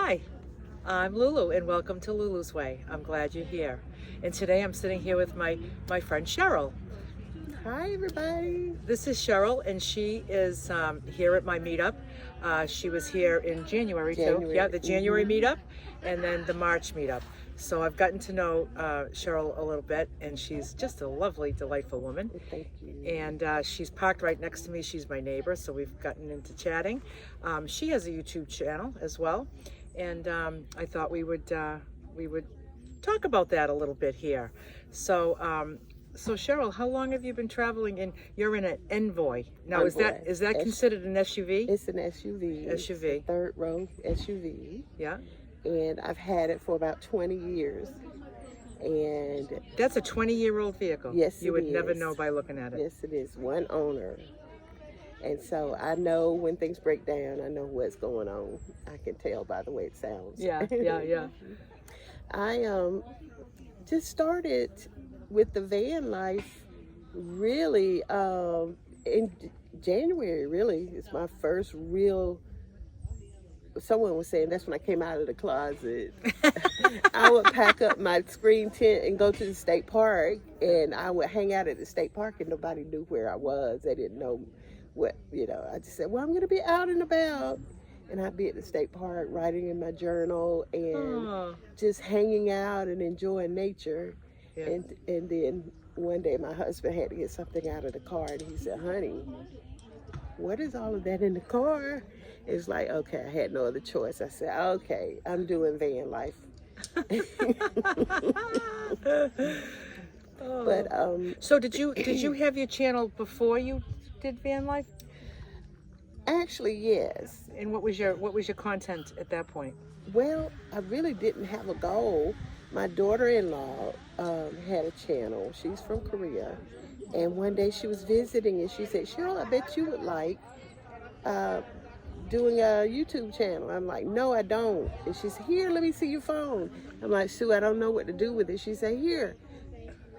Hi, I'm Lulu and welcome to Lulu's Way. I'm glad you're here. And today I'm sitting here with my friend Cheryl. Hi everybody. This is Cheryl and she is here at my meetup. She was here in January too. Yeah, the January meetup and then the March meetup. So I've gotten to know Cheryl a little bit and she's just a lovely, delightful woman. Thank you. And she's parked right next to me. She's my neighbor, so we've gotten into chatting. She has a YouTube channel as well. And I thought we would talk about that a little bit here. So Cheryl, how long have you been traveling? And you're in an Envoy. Now, Envoy. is that considered an SUV? It's an SUV. SUV. It's a third row SUV. Yeah. And I've had it for about 20 years. And that's a 20-year-old vehicle. Yes, you would never know by looking at it. Yes, it is. One owner. And so I know when things break down, I know what's going on. I can tell by the way it sounds. Yeah. I just started with the van life really in January, really. It's my first real, someone was saying that's when I came out of the closet. I would pack up my screen tent and go to the state park, and I would hang out at the state park and nobody knew where I was. They didn't know what, I just said, well, I'm going to be out and about. And I'd be at the state park writing in my journal and just hanging out and enjoying nature. Yeah. And then one day my husband had to get something out of the car and he said, honey, what is all of that in the car? It's like, okay, I had no other choice. I said, okay, I'm doing van life. But so did you have your channel before you did van life? Actually, yes. And what was your content at that point? Well, I really didn't have a goal. My daughter-in-law had a channel. She's from Korea. And one day she was visiting and she said, Cheryl, I bet you would like doing a YouTube channel. I'm like, no, I don't. And she said, here, let me see your phone. I'm like, Sue, I don't know what to do with it. She said, here,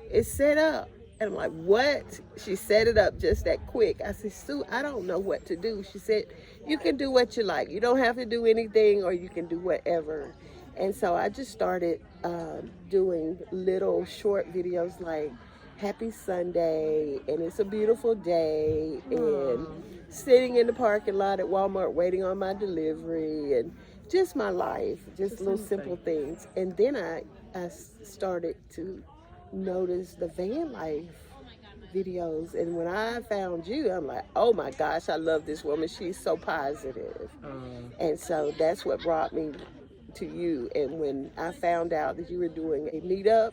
it's set up. And I'm like, what? She set it up just that quick. I said, Sue, I don't know what to do. She said, you can do what you like. You don't have to do anything or you can do whatever. And so I just started doing little short videos like Happy Sunday and It's a Beautiful Day and sitting in the parking lot at Walmart waiting on my delivery and just my life, just little simple things. And then I started to notice the van life videos, and when I found you, I'm like, oh my gosh, I love this woman. She's so positive. And so that's what brought me to you. And when I found out that you were doing a meetup,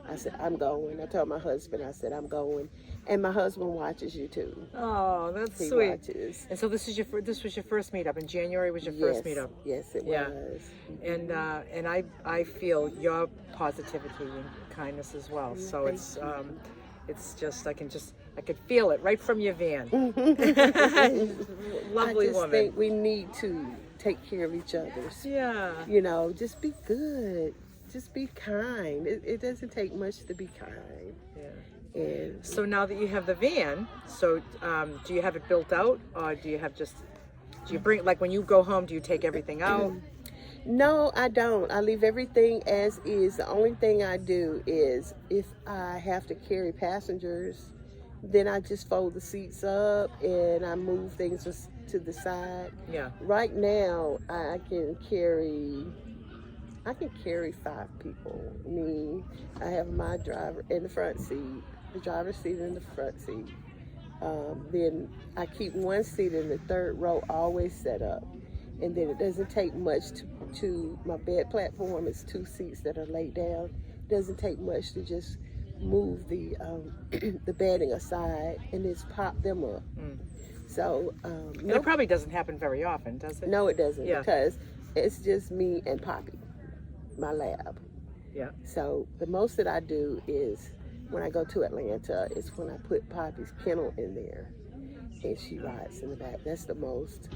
I said, I'm going. I told my husband, I said, I'm going. And my husband watches you too. Oh, that's he sweet. Watches. And so this was your first meetup. In January was your first meetup. Yes, it was. And I feel your positivity and kindness as well. So it's just I could feel it right from your van. Lovely I just woman. think we need to take care of each other. Yeah. Just be good. Just be kind. It doesn't take much to be kind. Yeah. And so now that you have the van, so do you have it built out, or do you bring, like when you go home, do you take everything out? No, I don't. I leave everything as is. The only thing I do is if I have to carry passengers, then I just fold the seats up and I move things to the side. Yeah. Right now, I can carry 5 people. Me, I have my driver in the front seat, the driver's seat in the front seat. Then I keep one seat in the third row always set up. And then it doesn't take much to my bed platform. It's 2 seats that are laid down. It doesn't take much to just move the the bedding aside and just pop them up. So and it probably doesn't happen very often, does it? No, it doesn't. Yeah. Because it's just me and Poppy, my lab. Yeah. So the most that I do is when I go to Atlanta is when I put Poppy's kennel in there and she rides in the back. That's the most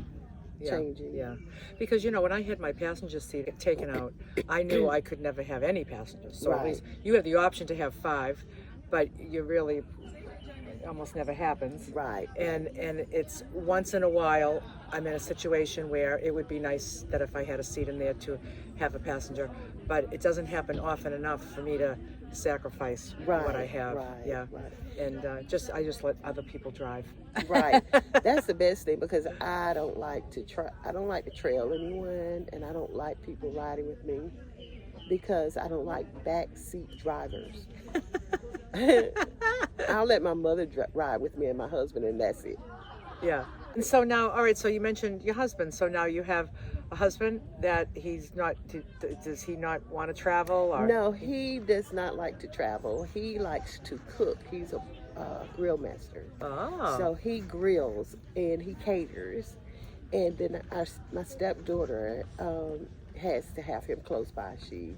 changing. Yeah, because when I had my passenger seat taken out, I knew I could never have any passengers. So at least you have the option to have 5, but you really, almost never happens. Right. And it's once in a while I'm in a situation where it would be nice that if I had a seat in there to have a passenger, but it doesn't happen often enough for me to sacrifice what I have. And I just let other people drive. Right. That's the best thing, because I don't like to trail anyone, and I don't like people riding with me, because I don't like backseat drivers. I'll let my mother ride with me and my husband, and that's it. Yeah. And so now, all right, so you mentioned your husband. So now you have a husband that he's not, does he not want to travel? Or? No, he does not like to travel. He likes to cook. He's a grill master. Oh. So he grills and he caters. And then my stepdaughter has to have him close by. She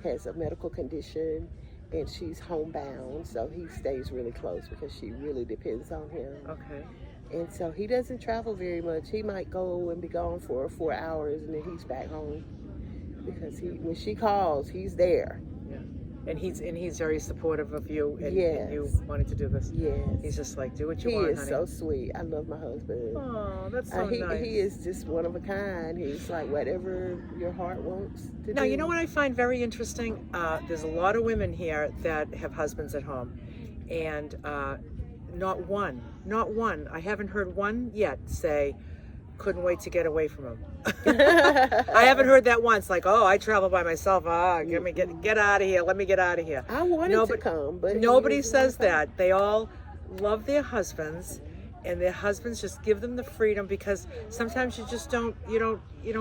has a medical condition and she's homebound, so he stays really close because she really depends on him. Okay. And so he doesn't travel very much. He might go and be gone for 4 hours and then he's back home, because when she calls, he's there. Yeah. And he's very supportive of you and you wanting to do this. Yes. He's just like, do what you want, honey. He is so sweet. I love my husband. Oh, that's so nice. He is just one of a kind. He's like whatever your heart wants to do. Now, you know what I find very interesting? There's a lot of women here that have husbands at home, and not one, I haven't heard one yet say, couldn't wait to get away from him. I haven't heard that once, like, oh, I travel by myself. Get out of here. Let me get out of here. I wanted to come, but nobody says that. They all love their husbands, and their husbands just give them the freedom, because sometimes you just don't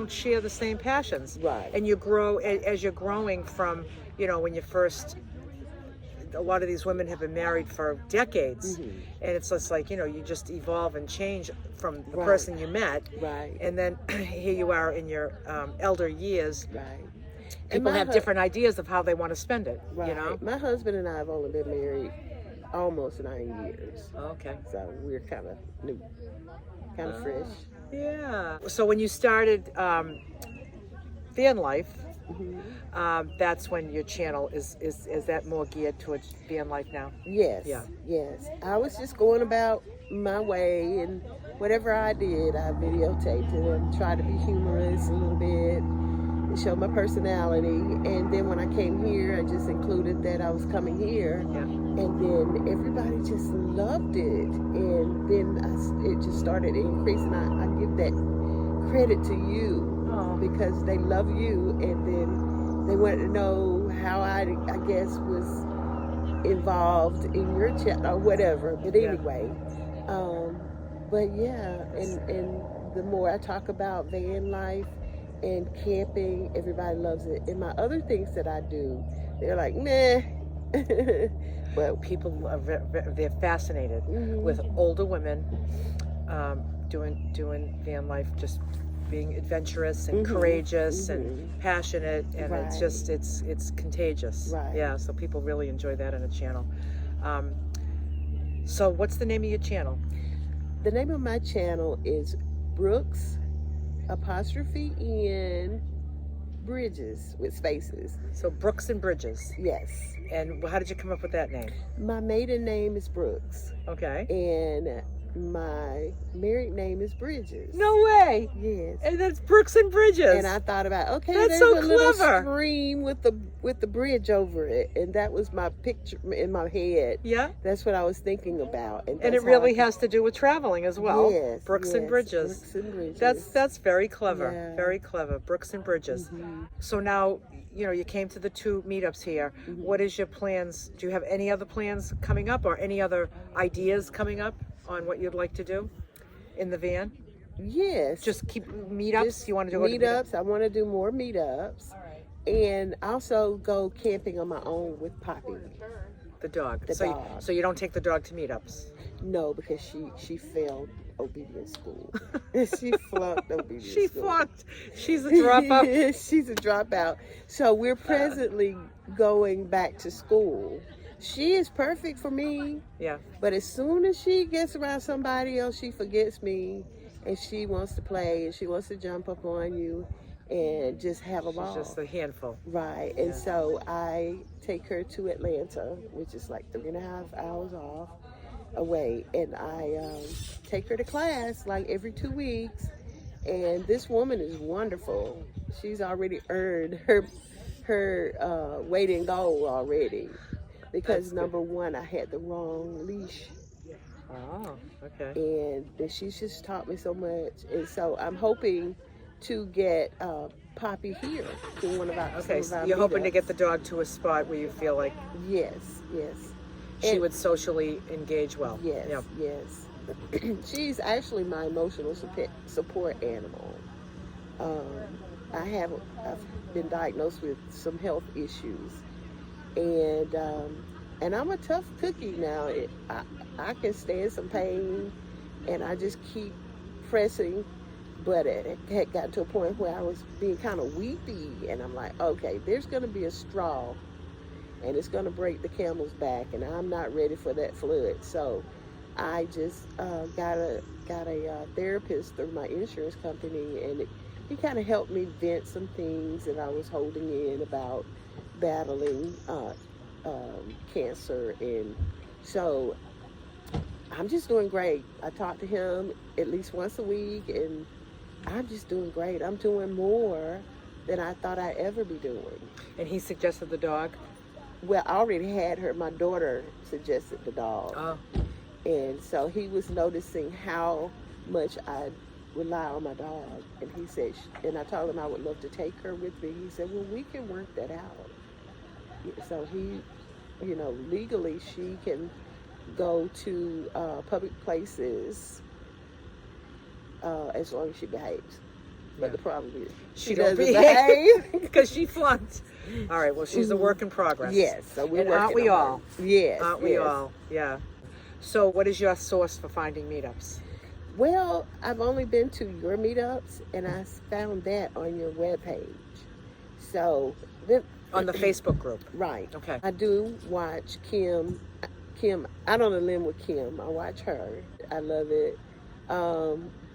share the same passions. Right. And you grow as you're growing from, when you first. A lot of these women have been married for decades, and it's just like, you just evolve and change from the person you met, and then here you are in your elder years. People have different ideas of how they want to spend it. My husband and I have only been married almost 9 years. Okay. So we're kind of new, kind of fresh. Yeah. So when you started van life, that's when your channel is that more geared towards van life now? Yes. Yeah. Yes. I was just going about my way, and whatever I did, I videotaped it and tried to be humorous a little bit and show my personality. And then when I came here, I just included that I was coming here. Yeah. And then everybody just loved it. And then it just started increasing. I give that credit to you. Because they love you, and then they wanted to know how I guess was involved in your chat or whatever. But anyway, but yeah, and the more I talk about van life and camping, everybody loves it. And my other things that I do, they're like, meh. But people they're fascinated with older women doing van life, just being adventurous and courageous and passionate, and it's contagious. Yeah, so people really enjoy that in a channel. So what's the name of your channel? The name of my channel is Brooks 'N Bridges with spaces. So Brooks and Bridges. Yes. And how did you come up with that name? My maiden name is Brooks. Okay. And my married name is Bridges. No way. Yes. And that's Brooks and Bridges. And I thought about, okay, that's there's so a clever. Little stream with the bridge over it, and that was my picture in my head. Yeah. That's what I was thinking about. And it really has to do with traveling as well. Yes. Brooks and Bridges. Brooks and Bridges. That's very clever. Yeah. Very clever. Brooks and Bridges. So now, you came to the 2 meetups here. What is your plans? Do you have any other plans coming up, or any other ideas coming up on what you'd like to do in the van? Yes. Just keep meetups? You want to do meetups? I want to do more meetups. All right. And also go camping on my own with Poppy. The dog. The dog. So you don't take the dog to meetups? No, because she failed obedience school. She flunked obedience school. She flunked. She's a dropout. She's a dropout. So we're presently going back to school. She is perfect for me. Yeah. But as soon as she gets around somebody else, she forgets me, and she wants to play, and she wants to jump up on you and just have a ball. She's just a handful. Right. And so I take her to Atlanta, which is like 3.5 hours off. away, and I take her to class like every 2 weeks. And this woman is wonderful. She's already earned her weight in gold already, because That's number one, I had the wrong leash, Oh, okay. and she's just taught me so much. And so I'm hoping to get Poppy here to one of our Okay, some so of our you're hoping to meetups. get the dog to a spot where you feel like Yes, yes, she And- would socially engage well. yes, Yeah. yes. She's actually my emotional support animal. I've been diagnosed with some health issues, and I'm a tough cookie now. I can stand some pain, and I just keep pressing. But it had gotten to a point where I was being kind of weepy, and I'm like, okay, there's going to be a straw, and it's going to break the camel's back, and I'm not ready for that flood. So I just got a therapist through my insurance company, and he kind of helped me vent some things that I was holding in about battling cancer. And so I'm just doing great. I talk to him at least once a week, and I'm just doing great. I'm doing more than I thought I'd ever be doing. And he suggested the dog? Well, I already had her. My daughter suggested the dog. Oh. And so he was noticing how much I rely on my dog. And he said, and I told him I would love to take her with me. He said, well, we can work that out. So he, legally she can go to public places as long as she behaves. But Yeah. the problem is She doesn't don't behave behave. because she flunked. All right, well, she's a work in progress. Yes, so we're And working aren't we on all? her. Yes, Aren't we yes. all? Yeah. So what is your source for finding meetups? Well, I've only been to your meetups, and I found that on your webpage. So then, On the Facebook group. right. Okay. I do watch Kim. I'm on a limb with Kim. I watch her. I love it.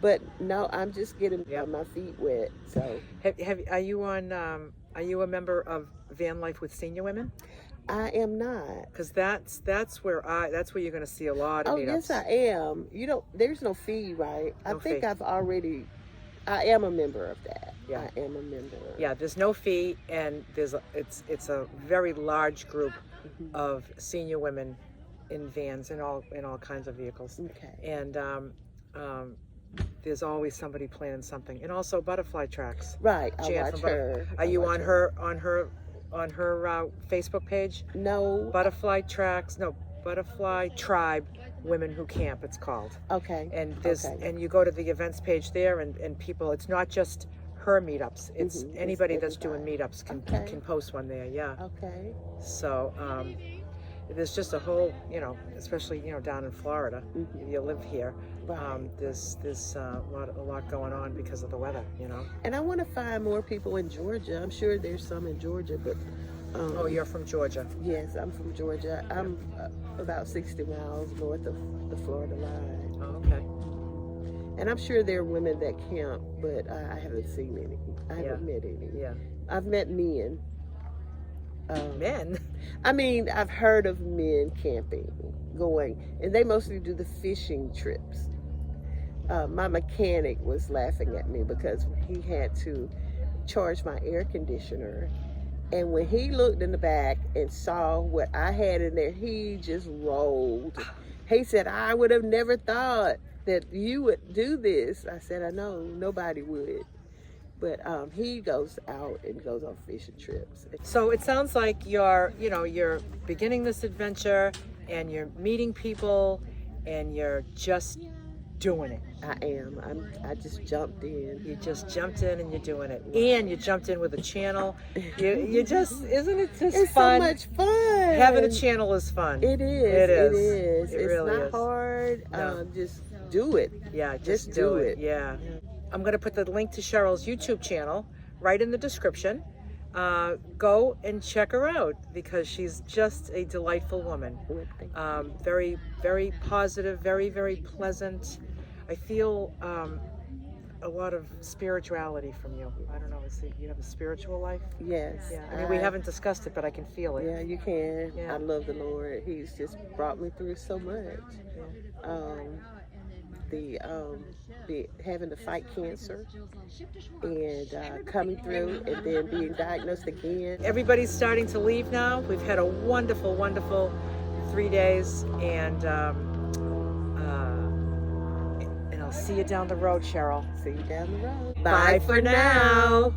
But no, I'm just getting Yep. my feet wet. So Are you a member of Van Life with Senior Women? I am not. Because that's where you're going to see a lot of Oh, meetups. yes, I am. There's no fee, right? No I think fee. I am a member of that. Yeah. I am a member. Yeah, there's no fee, and it's a very large group Mhm. of senior women in vans in all kinds of vehicles, Okay. and there's always somebody planning something, and also butterfly tracks. Right. I Jan watch from her. Are you on her Facebook page? No. Butterfly Tracks, no, Butterfly Tribe Women Who Camp, it's called. Okay. And Okay. and you go to the events page there, and people, it's not just her meetups, it's Mhm, it's anybody that's doing everybody. meetups Okay. can post one there, yeah. Okay. So there's just a whole, especially down in Florida, Mhm. you live here. Right. There's a lot going on because of the weather, And I want to find more people in Georgia. I'm sure there's some in Georgia, but Oh, you're from Georgia. yes, I'm from Georgia. I'm about 60 miles north of the Florida line. Oh, okay. And I'm sure there are women that camp, but I haven't seen any. I haven't met any. Yeah. I've met men. Men. I mean, I've heard of men camping, going, and they mostly do the fishing trips. My mechanic was laughing at me because he had to charge my air conditioner. And when he looked in the back and saw what I had in there, he just rolled. He said, I would have never thought that you would do this. I said, I know, nobody would. But he goes out and goes on fishing trips. So it sounds like you're beginning this adventure, and you're meeting people, and you're just doing it. I am. I just jumped in. You just jumped in and you're doing it, and you jumped in with a channel. You just, isn't it just It's fun? so much fun. Having a channel is fun. It is. It is. It is. It It's really not is. hard. No. Just do it. Yeah, Just do it. Yeah. I'm going to put the link to Cheryl's YouTube channel right in the description. Go and check her out, because she's just a delightful woman. Very, very positive, very, very pleasant. I feel a lot of spirituality from you. I don't know, you have a spiritual life? Yes. Yeah, I mean, we haven't discussed it, but I can feel it. Yeah, you can. Yeah. I love the Lord. He's just brought me through so much. Having to fight cancer and coming through and then being diagnosed again. Everybody's starting to leave now. We've had a wonderful, wonderful 3 days, and I'll see you down the road, Cheryl. See you down the road. Bye for now.